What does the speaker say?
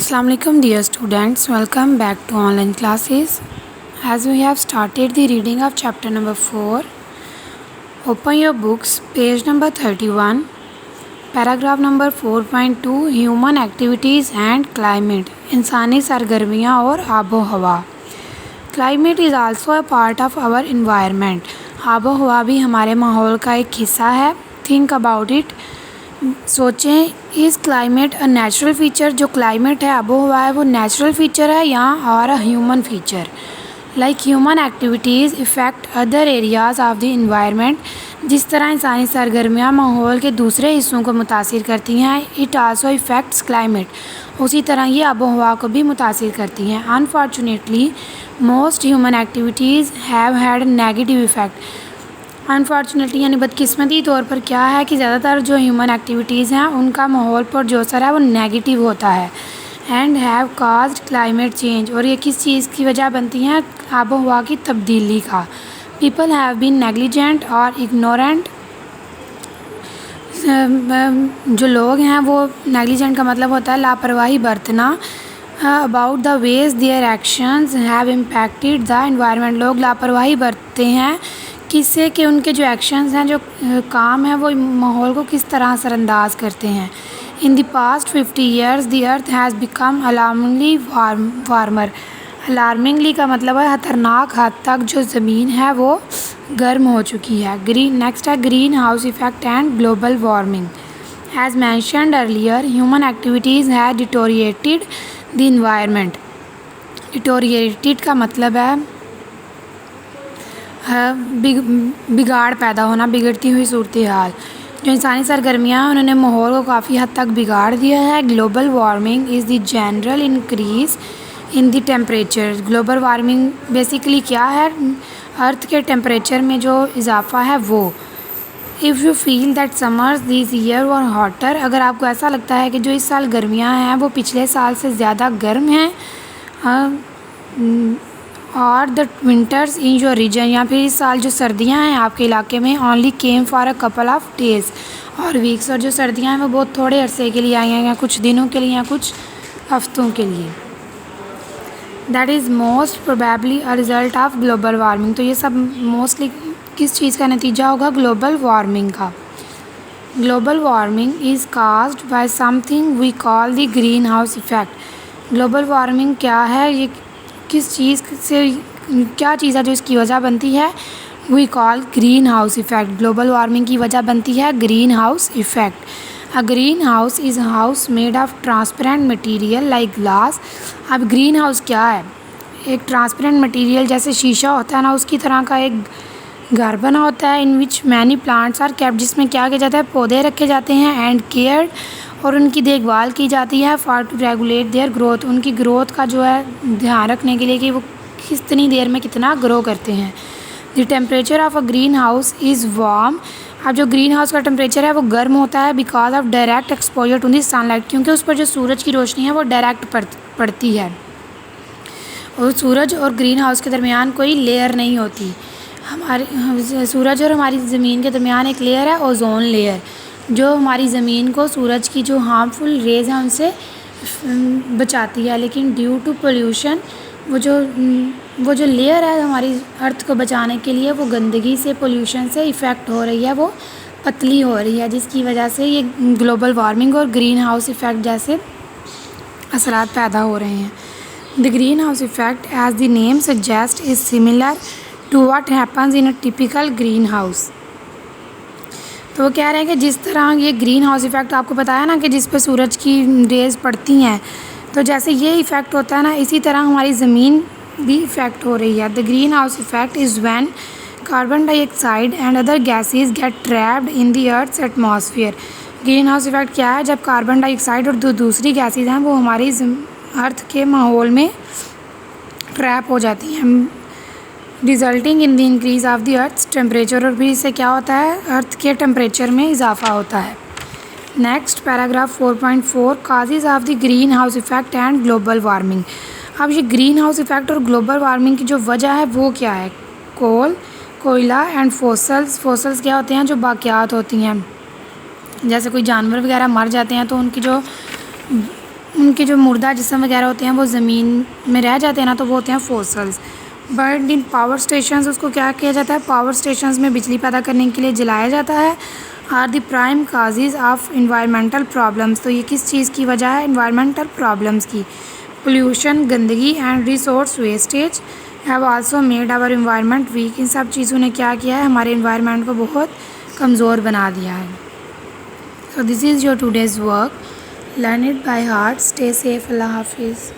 Assalamu alaikum dear students, welcome back to online classes. As we have started the reading of chapter number 4, open your books, page number 31, paragraph number 4.2, human activities and climate, इंसानी सरगर्मियाँ और आबो हवा. Climate is also a part of our environment. आबो हवा भी हमारे माहौल का एक हिस्सा है. Think about it. सोचें, is climate a natural feature. जो क्लाइमेट है, आबो हवा है, वो नेचुरल फ़ीचर है या और a human feature. Like human activities effect other areas of the environment. जिस तरह इंसानी सरगर्मियाँ माहौल के दूसरे हिस्सों को मुतासिर करती हैं, इट आल्सो इफ़ेक्ट्स क्लाइमेट. उसी तरह ये आबो हवा को भी मुतासिर करती हैं. Unfortunately most human activities have had negative effect. Unfortunately यानी बदकिस्मती तौर पर क्या है कि ज़्यादातर जो ह्यूमन एक्टिविटीज़ हैं उनका माहौल पर जो असर है वो नेगेटिव होता है. And have caused climate change. और ये किस चीज़ की वजह बनती हैं? आबो हवा की तब्दीली का. पीपल हैव बीन नेग्लिजेंट और इग्नोरेंट. जो लोग हैं वो नेग्लिजेंट का मतलब होता है लापरवाही बरतना. About the ways their actions have impacted the environment. लोग लापरवाही बरतते हैं किससे कि उनके जो एक्शंस हैं, जो काम है, वो माहौल को किस तरह असरअंदाज करते हैं. In the past 50 years the earth has become alarmingly warmer. Alarmingly का मतलब है खतरनाक हद तक जो ज़मीन है वो गर्म हो चुकी है. नेक्स्ट है green house effect and global warming. As mentioned earlier, human activities have deteriorated the environment. Deteriorated का मतलब है बिगाड़ पैदा होना, बिगड़ती हुई सूरत हाल. जो इंसानी सरगर्मियाँ हैं उन्होंने माहौल को काफ़ी हद तक बिगाड़ दिया है. Global warming is the general increase in the temperature. Global warming basically क्या है? अर्थ के टेम्परेचर में जो इजाफा है वो. If you feel that summers this year were hotter. अगर आपको ऐसा लगता है कि जो इस साल गर्मियाँ हैं वो पिछले साल से ज़्यादा गर्म हैं, और the winters in your region, या फिर इस साल जो सर्दियां हैं आपके इलाके में only came for a couple of days और वीक्स. और जो सर्दियां हैं वो बहुत थोड़े अरसे के लिए आई हैं, या कुछ दिनों के लिए या कुछ हफ्तों के लिए. That is most probably a result of global warming. तो ये सब मोस्टली किस चीज़ का नतीजा होगा? ग्लोबल वार्मिंग का. Global warming is caused by something we call the green house effect. Global warming क्या है? ये किस चीज़ से, क्या चीज़ है जो इसकी वजह बनती है? We call green house effect. Global warming की वजह बनती है green house effect. A green house is house made of transparent material like glass. अब ग्रीन हाउस क्या है? एक ट्रांसपेरेंट मटेरियल जैसे शीशा होता है ना, उसकी तरह का एक घर बना होता है. In which many plants are kept. जिसमें क्या किया जाता है? पौधे रखे जाते हैं. एंड केयर्ड, और उनकी देखभाल की जाती है. For to regulate their growth. उनकी ग्रोथ का जो है ध्यान रखने के लिए कि वो कितनी देर में कितना ग्रो करते हैं. The temperature of a green house is warm. अब जो ग्रीन हाउस का टेम्परेचर है वो गर्म होता है because of direct exposure to the sunlight. क्योंकि उस पर जो सूरज की रोशनी है वो डायरेक्ट पड़ती है. और सूरज और ग्रीन हाउस के दरमियान कोई लेयर नहीं होती. हमारे सूरज और हमारी ज़मीन के दरमियान एक लेयर है, ओजोन लेयर, जो हमारी ज़मीन को सूरज की जो हार्मफुल रेज़ हैं उनसे बचाती है. लेकिन ड्यू टू पोल्यूशन वो जो लेयर है हमारी अर्थ को बचाने के लिए, वो गंदगी से, पोल्यूशन से इफ़ेक्ट हो रही है, वो पतली हो रही है, जिसकी वजह से ये ग्लोबल वार्मिंग और ग्रीन हाउस इफ़ेक्ट जैसे असरात पैदा हो रहे हैं. The green house effect as the name suggest is similar to what happens in a typical green house. तो वो कह रहे हैं कि जिस तरह ये ग्रीन हाउस इफ़ेक्ट आपको बताया ना कि जिस पे सूरज की रेज़ पड़ती हैं, तो जैसे ये इफ़ेक्ट होता है ना, इसी तरह हमारी ज़मीन भी इफ़ेक्ट हो रही है. The green house effect is when carbon dioxide and other gases get trapped in the earth's atmosphere. Green house effect क्या है? जब कार्बन डाइऑक्साइड और दूसरी गैसेज हैं वो हमारी अर्थ के माहौल में ट्रैप हो जाती हैं, resulting in the increase of the earth temperature. और भी इससे क्या होता है? अर्थ के टेम्परेचर में इजाफा होता है. Next paragraph 4.4 causes of the green house effect and global warming. अब ये ग्रीन हाउस इफ़ेक्ट और ग्लोबल वार्मिंग की जो वजह है वो क्या है? कोल, कोयला एंड फोसल्स. फोसल्स क्या होते हैं? जो बाक़ियात होती हैं. जैसे कोई जानवर वगैरह मर जाते हैं तो उनकी जो उनके जो मुर्दा जिस्म वगैरह होते हैं वो ज़मीन में रह जाते हैं ना, तो वो होते हैं fossils. But in power stations उसको क्या किया जाता है, पावर स्टेशंस में बिजली पैदा करने के लिए जलाया जाता है। Are the prime causes of environmental problems, तो ये किस चीज़ की वजह है, इन्वायरमेंटल प्रॉब्लम्स की। पोल्यूशन, गंदगी and resource wastage have also made our environment weak. इन सब चीज़ों ने क्या किया है, हमारे इन्वायरमेंट को बहुत कमज़ोर बना दिया है। So this is your today's work, learn it by heart, stay safe, Allah हाफिज़।